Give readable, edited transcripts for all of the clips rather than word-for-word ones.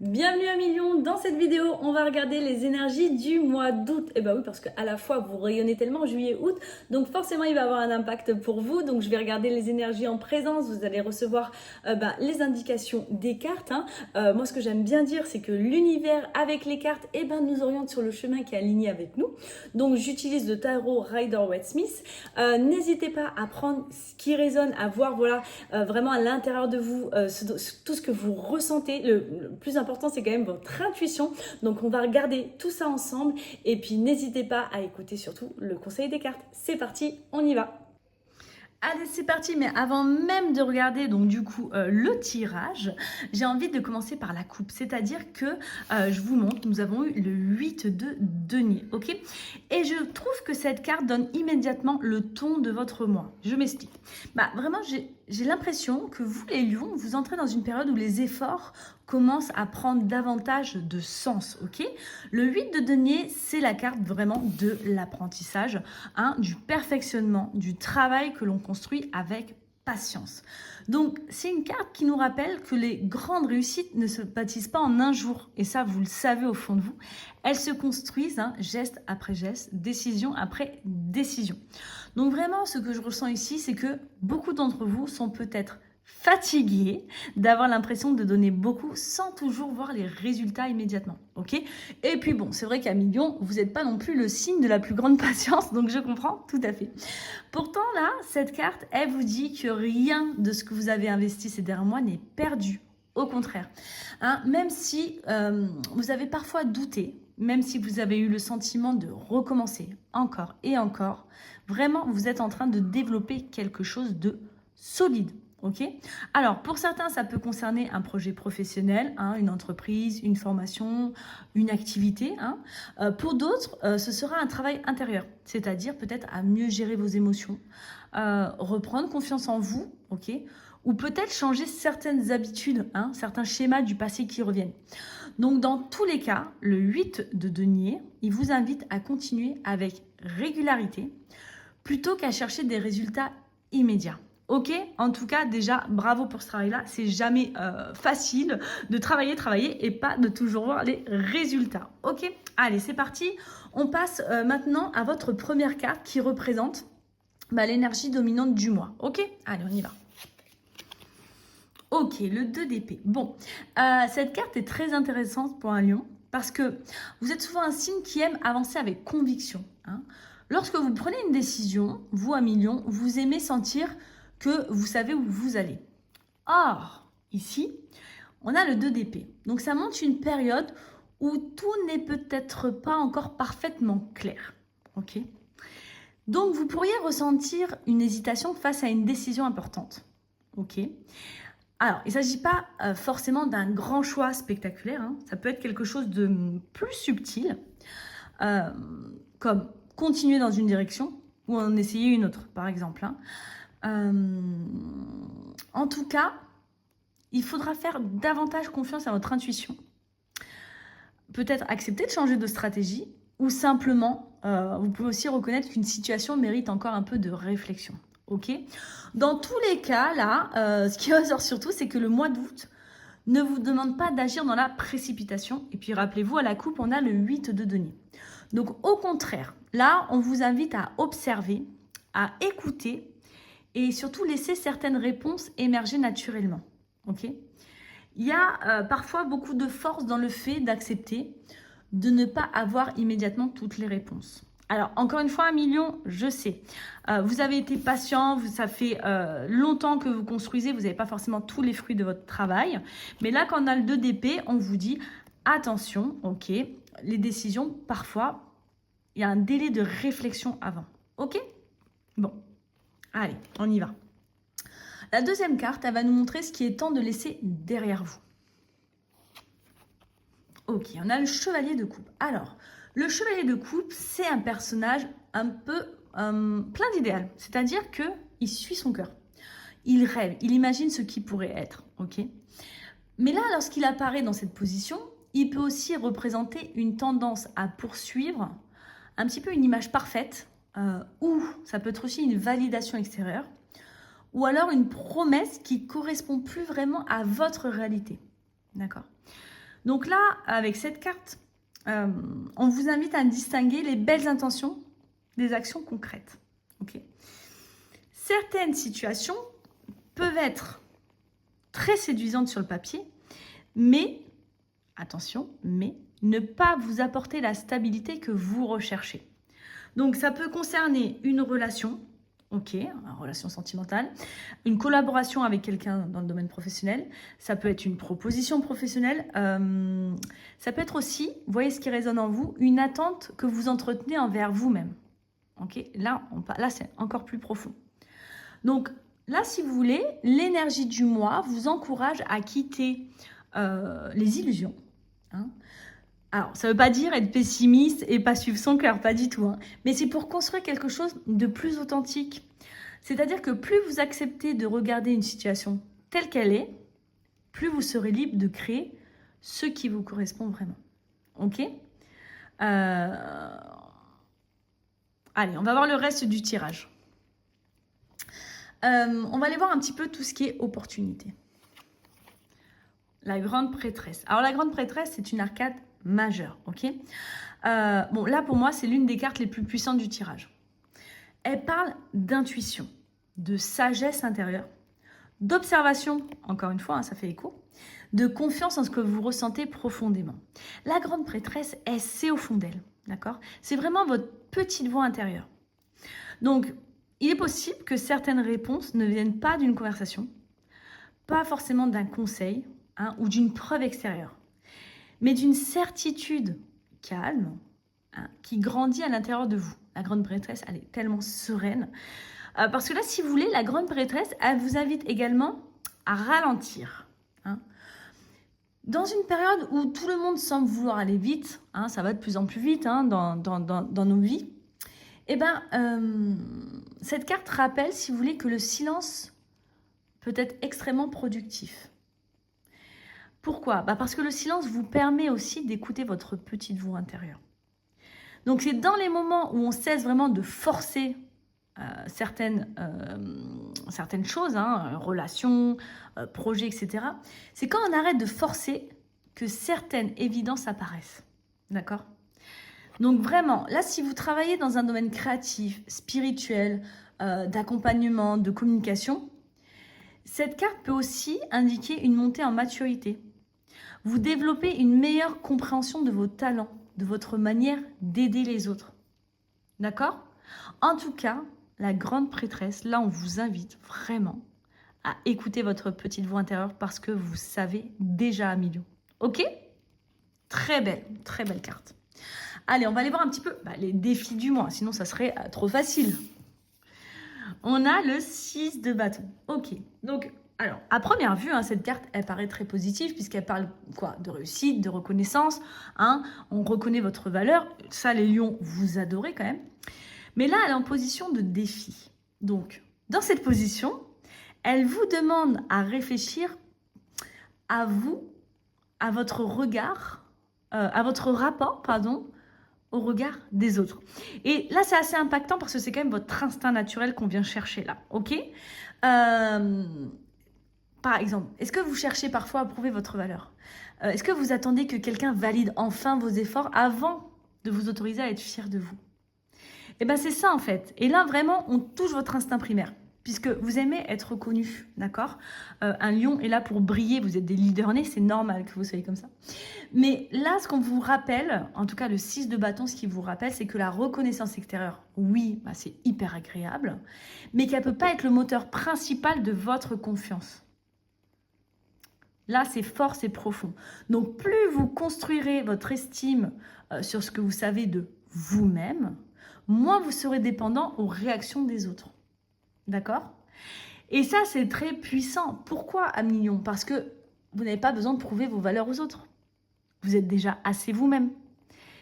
Bienvenue à Million. Dans cette vidéo, on va regarder les énergies du mois d'août. Et bah oui, parce qu'à la fois vous rayonnez tellement juillet-août, donc forcément il va avoir un impact pour vous. Donc je vais regarder les énergies en présence. Vous allez recevoir les indications des cartes. Moi, ce que j'aime bien dire, c'est que l'univers avec les cartes, nous oriente sur le chemin qui est aligné avec nous. Donc j'utilise le tarot Rider-Waite-Smith. N'hésitez pas à prendre ce qui résonne, à voir vraiment à l'intérieur de vous tout ce que vous ressentez. Le plus important, c'est quand même votre intuition. Donc, on va regarder tout ça ensemble. Et puis, n'hésitez pas à écouter surtout le conseil des cartes. C'est parti, on y va. Allez, c'est parti, mais avant même de regarder donc du coup le tirage, j'ai envie de commencer par la coupe, c'est-à-dire que je vous montre, nous avons eu le 8 de denier, ok? Et je trouve que cette carte donne immédiatement le ton de votre mois. Je m'explique. Vraiment, j'ai l'impression que vous, les lions, vous entrez dans une période où les efforts commencent à prendre davantage de sens, ok? Le 8 de denier, c'est la carte vraiment de l'apprentissage, du perfectionnement, du travail que l'on construit avec patience. Donc, c'est une carte qui nous rappelle que les grandes réussites ne se bâtissent pas en un jour. Et ça, vous le savez au fond de vous. Elles se construisent geste après geste, décision après décision. Donc vraiment, ce que je ressens ici, c'est que beaucoup d'entre vous sont peut-être fatigués d'avoir l'impression de donner beaucoup sans toujours voir les résultats immédiatement, ok? Et puis bon, c'est vrai qu'à Million, vous n'êtes pas non plus le signe de la plus grande patience, donc je comprends tout à fait. Pourtant là, cette carte, elle vous dit que rien de ce que vous avez investi ces derniers mois n'est perdu. Au contraire, même si vous avez parfois douté, même si vous avez eu le sentiment de recommencer encore et encore, vraiment, vous êtes en train de développer quelque chose de solide. Ok. Alors, pour certains, ça peut concerner un projet professionnel, une entreprise, une formation, une activité. Pour d'autres, ce sera un travail intérieur, c'est-à-dire peut-être à mieux gérer vos émotions, reprendre confiance en vous, ok, ou peut-être changer certaines habitudes, certains schémas du passé qui reviennent. Donc, dans tous les cas, le 8 de denier, il vous invite à continuer avec régularité plutôt qu'à chercher des résultats immédiats. Ok, en tout cas, déjà, bravo pour ce travail-là. C'est jamais facile de travailler et pas de toujours voir les résultats. Ok, allez, c'est parti. On passe maintenant à votre première carte qui représente l'énergie dominante du mois. Ok, allez, on y va. Ok, le 2 d'épée. Bon, cette carte est très intéressante pour un lion parce que vous êtes souvent un signe qui aime avancer avec conviction. Lorsque vous prenez une décision, vous, à Million, vous aimez sentir que vous savez où vous allez. Or, ici, on a le 2 d'épée. Donc, ça montre une période où tout n'est peut-être pas encore parfaitement clair. Ok ? Donc, vous pourriez ressentir une hésitation face à une décision importante. Ok ? Alors, il ne s'agit pas forcément d'un grand choix spectaculaire. Ça peut être quelque chose de plus subtil, comme continuer dans une direction ou en essayer une autre, par exemple. En tout cas, il faudra faire davantage confiance à votre intuition. Peut-être accepter de changer de stratégie ou simplement, vous pouvez aussi reconnaître qu'une situation mérite encore un peu de réflexion. Ok ? Dans tous les cas, là, ce qui ressort surtout, c'est que le mois d'août ne vous demande pas d'agir dans la précipitation. Et puis, rappelez-vous, à la coupe, on a le 8 de denier. Donc, au contraire, là, on vous invite à observer, à écouter et surtout laisser certaines réponses émerger naturellement. Ok ? Il y a parfois beaucoup de force dans le fait d'accepter de ne pas avoir immédiatement toutes les réponses. Alors, encore une fois, Million, je sais, vous avez été patient, ça fait longtemps que vous construisez, vous n'avez pas forcément tous les fruits de votre travail. Mais là, quand on a le 2 d'épée, on vous dit, attention, ok, les décisions, parfois, il y a un délai de réflexion avant. Ok ? Bon, allez, on y va. La deuxième carte, elle va nous montrer ce qui est temps de laisser derrière vous. Ok, on a le chevalier de coupe. Alors, le chevalier de coupe, c'est un personnage un peu plein d'idéal. C'est-à-dire qu'il suit son cœur. Il rêve, il imagine ce qui pourrait être. Ok. Mais là, lorsqu'il apparaît dans cette position, il peut aussi représenter une tendance à poursuivre un petit peu une image parfaite, ou ça peut être aussi une validation extérieure, ou alors une promesse qui ne correspond plus vraiment à votre réalité. D'accord ? Donc là, avec cette carte, on vous invite à distinguer les belles intentions des actions concrètes. Okay. Certaines situations peuvent être très séduisantes sur le papier, mais, attention, mais ne pas vous apporter la stabilité que vous recherchez. Donc, ça peut concerner une relation, ok, une relation sentimentale, une collaboration avec quelqu'un dans le domaine professionnel, ça peut être une proposition professionnelle, ça peut être aussi, voyez ce qui résonne en vous, une attente que vous entretenez envers vous-même. Ok, là c'est encore plus profond. Donc, là, si vous voulez, l'énergie du mois vous encourage à quitter les illusions. Hein. Alors, ça ne veut pas dire être pessimiste et pas suivre son cœur, pas du tout. Hein. Mais c'est pour construire quelque chose de plus authentique. C'est-à-dire que plus vous acceptez de regarder une situation telle qu'elle est, plus vous serez libre de créer ce qui vous correspond vraiment. Ok ? Allez, on va voir le reste du tirage. On va aller voir un petit peu tout ce qui est opportunité. La grande prêtresse. Alors, la grande prêtresse, c'est une arcade majeure, ok ? Bon, là, pour moi, c'est l'une des cartes les plus puissantes du tirage. Elle parle d'intuition, de sagesse intérieure, d'observation, encore une fois, hein, ça fait écho, de confiance en ce que vous ressentez profondément. La grande prêtresse, elle sait au fond d'elle, d'accord ? C'est vraiment votre petite voix intérieure. Donc, il est possible que certaines réponses ne viennent pas d'une conversation, pas forcément d'un conseil, hein, ou d'une preuve extérieure, mais d'une certitude calme, hein, qui grandit à l'intérieur de vous. La grande prêtresse, elle est tellement sereine. Parce que là, si vous voulez, la grande prêtresse, elle vous invite également à ralentir. Hein. Dans une période où tout le monde semble vouloir aller vite, hein, ça va de plus en plus vite hein, dans nos vies, eh ben, cette carte rappelle, si vous voulez, que le silence peut être extrêmement productif. Pourquoi ? Parce que le silence vous permet aussi d'écouter votre petite voix intérieure. Donc, c'est dans les moments où on cesse vraiment de forcer certaines choses, hein, relations, projets, etc. C'est quand on arrête de forcer que certaines évidences apparaissent. D'accord ? Donc, vraiment, là, si vous travaillez dans un domaine créatif, spirituel, d'accompagnement, de communication, cette carte peut aussi indiquer une montée en maturité. Vous développez une meilleure compréhension de vos talents, de votre manière d'aider les autres. D'accord ? En tout cas, la grande prêtresse, là, on vous invite vraiment à écouter votre petite voix intérieure parce que vous savez déjà à million. Ok ? Très belle carte. Allez, on va aller voir un petit peu les défis du mois, sinon ça serait trop facile. On a le 6 de bâton. Ok, donc... Alors, à première vue, hein, cette carte, elle paraît très positive puisqu'elle parle quoi ? De réussite, de reconnaissance. Hein, on reconnaît votre valeur. Ça, les lions, vous adorez quand même. Mais là, elle est en position de défi. Donc, dans cette position, elle vous demande à réfléchir à vous, à votre regard, à votre rapport, au regard des autres. Et là, c'est assez impactant parce que c'est quand même votre instinct naturel qu'on vient chercher là. Ok ? Par exemple, est-ce que vous cherchez parfois à prouver votre valeur ? Est-ce que vous attendez que quelqu'un valide enfin vos efforts avant de vous autoriser à être fier de vous ? Eh bien, c'est ça en fait. Et là, vraiment, on touche votre instinct primaire, puisque vous aimez être reconnu, d'accord ? Un lion est là pour briller, vous êtes des leaders nés, c'est normal que vous soyez comme ça. Mais là, ce qu'on vous rappelle, en tout cas le 6 de bâton, ce qui vous rappelle, c'est que la reconnaissance extérieure, oui, c'est hyper agréable, mais qu'elle ne peut pas être le moteur principal de votre confiance. Là, c'est fort, c'est profond. Donc, plus vous construirez votre estime sur ce que vous savez de vous-même, moins vous serez dépendant aux réactions des autres. D'accord ? Et ça, c'est très puissant. Pourquoi à millions ? Parce que vous n'avez pas besoin de prouver vos valeurs aux autres. Vous êtes déjà assez vous-même.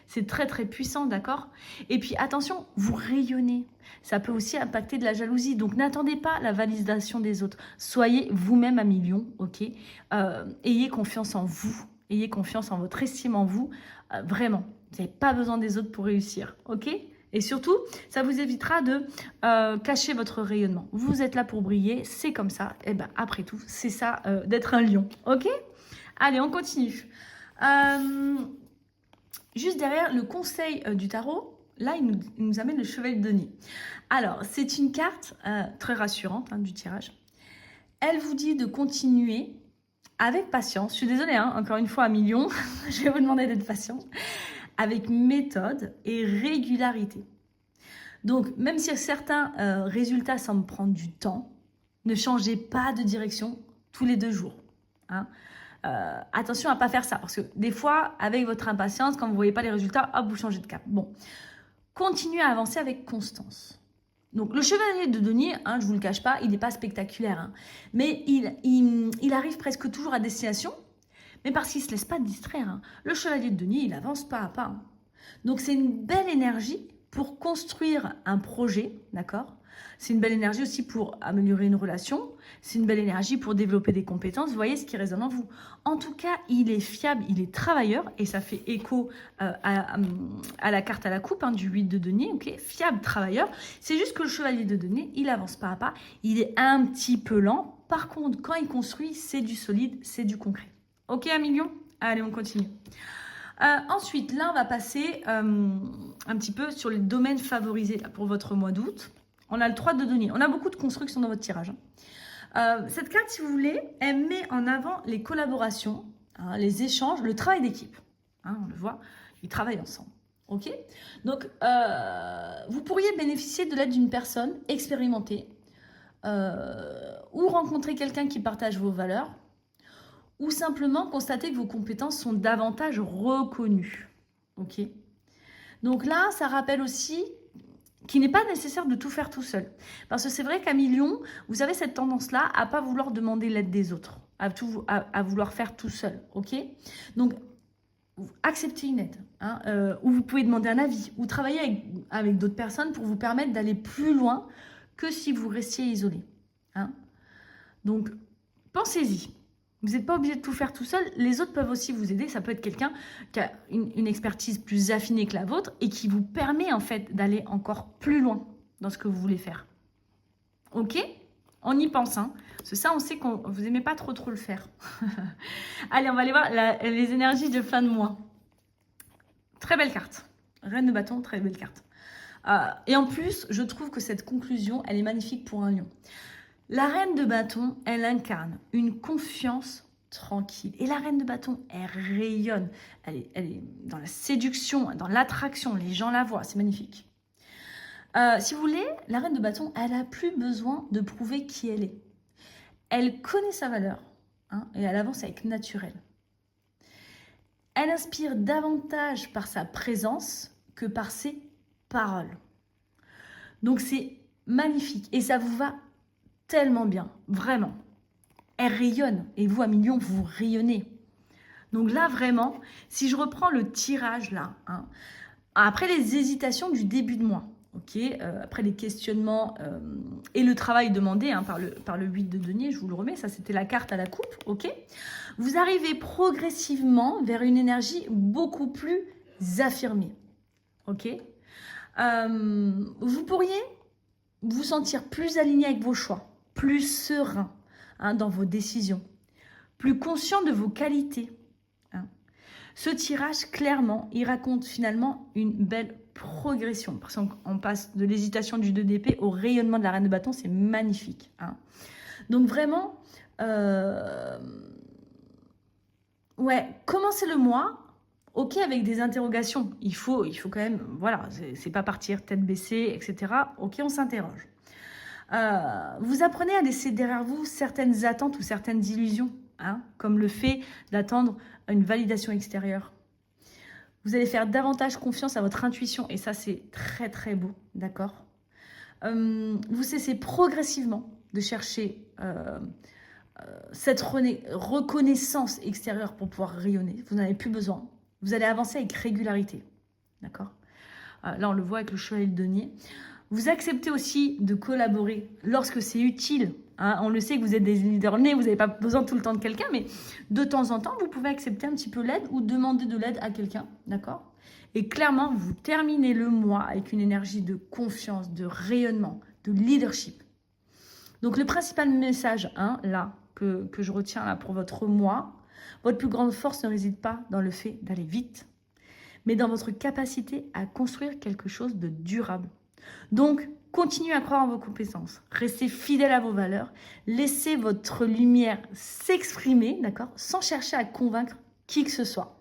C'est très, très puissant, d'accord ? Et puis, attention, vous rayonnez. Ça peut aussi impacter de la jalousie. Donc, n'attendez pas la validation des autres. Soyez vous-même à million, ok ? Ayez confiance en vous. Ayez confiance en votre estime en vous. Vraiment, vous n'avez pas besoin des autres pour réussir, ok ? Et surtout, ça vous évitera de cacher votre rayonnement. Vous êtes là pour briller, c'est comme ça. Et ben après tout, c'est ça d'être un lion, ok ? Allez, on continue. Euh, Juste derrière le conseil du tarot, là, il nous amène le chevalier de denier. Alors, c'est une carte très rassurante du tirage. Elle vous dit de continuer avec patience. Je suis désolée, encore une fois, à millions, je vais vous demander d'être patient. Avec méthode et régularité. Donc, même si certains résultats semblent prendre du temps, ne changez pas de direction tous les 2 jours. Attention à ne pas faire ça, parce que des fois, avec votre impatience, quand vous ne voyez pas les résultats, hop, vous changez de cap. Bon, continuez à avancer avec constance. Donc, le chevalier de denier, je ne vous le cache pas, il n'est pas spectaculaire, mais il arrive presque toujours à destination, mais parce qu'il ne se laisse pas distraire. Le chevalier de denier, il avance pas à pas. Donc, c'est une belle énergie pour construire un projet, d'accord? C'est une belle énergie aussi pour améliorer une relation. C'est une belle énergie pour développer des compétences. Vous voyez ce qui résonne en vous. En tout cas, il est fiable, il est travailleur. Et ça fait écho à la carte à la coupe du 8 de denier. Okay, fiable, travailleur. C'est juste que le chevalier de denier, il avance pas à pas. Il est un petit peu lent. Par contre, quand il construit, c'est du solide, c'est du concret. Ok, Amilion? Allez, on continue. Ensuite, là, on va passer un petit peu sur les domaines favorisés là, pour votre mois d'août. On a le 3 de denier. On a beaucoup de constructions dans votre tirage. Cette carte, si vous voulez, elle met en avant les collaborations, les échanges, le travail d'équipe. On le voit, ils travaillent ensemble. Ok? Donc, vous pourriez bénéficier de l'aide d'une personne expérimentée ou rencontrer quelqu'un qui partage vos valeurs ou simplement constater que vos compétences sont davantage reconnues. Ok? Donc là, ça rappelle aussi qu'il n'est pas nécessaire de tout faire tout seul. Parce que c'est vrai qu'à Million, vous avez cette tendance-là à ne pas vouloir demander l'aide des autres, à vouloir faire tout seul. Ok? Donc, acceptez une aide, ou vous pouvez demander un avis, ou travailler avec d'autres personnes pour vous permettre d'aller plus loin que si vous restiez isolé. Donc, pensez-y. Vous n'êtes pas obligé de tout faire tout seul. Les autres peuvent aussi vous aider. Ça peut être quelqu'un qui a une expertise plus affinée que la vôtre et qui vous permet en fait d'aller encore plus loin dans ce que vous voulez faire. Ok? On y pense. Parce que ça, on sait que vous n'aimez pas trop le faire. Allez, on va aller voir les énergies de fin de mois. Très belle carte. Reine de bâton, très belle carte. Et en plus, je trouve que cette conclusion, elle est magnifique pour un lion. La reine de bâton, elle incarne une confiance tranquille. Et la reine de bâton, elle rayonne. Elle est dans la séduction, dans l'attraction. Les gens la voient, c'est magnifique. Si vous voulez, la reine de bâton, elle n'a plus besoin de prouver qui elle est. Elle connaît sa valeur et elle avance avec naturel. Elle inspire davantage par sa présence que par ses paroles. Donc c'est magnifique et ça vous va tellement bien, vraiment. Elle rayonne et vous, à Million, vous rayonnez. Donc là, vraiment, si je reprends le tirage là, après les hésitations du début de mois, après les questionnements et le travail demandé par le 8 de denier, je vous le remets, ça c'était la carte à la coupe, vous arrivez progressivement vers une énergie beaucoup plus affirmée, vous pourriez vous sentir plus aligné avec vos choix, plus serein dans vos décisions, plus conscient de vos qualités. Ce tirage, clairement, il raconte finalement une belle progression. Parce qu'on passe de l'hésitation du 2 d'épée au rayonnement de la reine de bâton, c'est magnifique. Donc vraiment, commencez le mois, avec des interrogations. Il faut quand même, voilà, c'est pas partir tête baissée, etc. On s'interroge. Vous apprenez à laisser derrière vous certaines attentes ou certaines illusions, comme le fait d'attendre une validation extérieure. Vous allez faire davantage confiance à votre intuition et ça c'est très très beau, d'accord? Vous cessez progressivement de chercher cette reconnaissance extérieure pour pouvoir rayonner. Vous n'en avez plus besoin. Vous allez avancer avec régularité, d'accord? Là on le voit avec le chevalier de denier. Vous acceptez aussi de collaborer lorsque c'est utile. On le sait que vous êtes des leaders nés, vous n'avez pas besoin tout le temps de quelqu'un, mais de temps en temps, vous pouvez accepter un petit peu l'aide ou demander de l'aide à quelqu'un, d'accord? Et clairement, vous terminez le mois avec une énergie de confiance, de rayonnement, de leadership. Donc, le principal message, là, que je retiens là pour votre mois, Votre plus grande force ne réside pas dans le fait d'aller vite, mais dans votre capacité à construire quelque chose de durable. Donc, continuez à croire en vos compétences, restez fidèle à vos valeurs, laissez votre lumière s'exprimer, d'accord, sans chercher à convaincre qui que ce soit.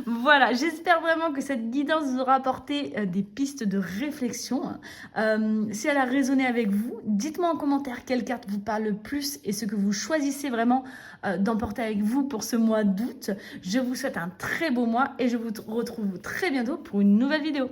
Voilà, j'espère vraiment que cette guidance vous aura apporté des pistes de réflexion. Si elle a résonné avec vous, dites-moi en commentaire quelle carte vous parle le plus et ce que vous choisissez vraiment d'emporter avec vous pour ce mois d'août. Je vous souhaite un très beau mois et je vous retrouve très bientôt pour une nouvelle vidéo.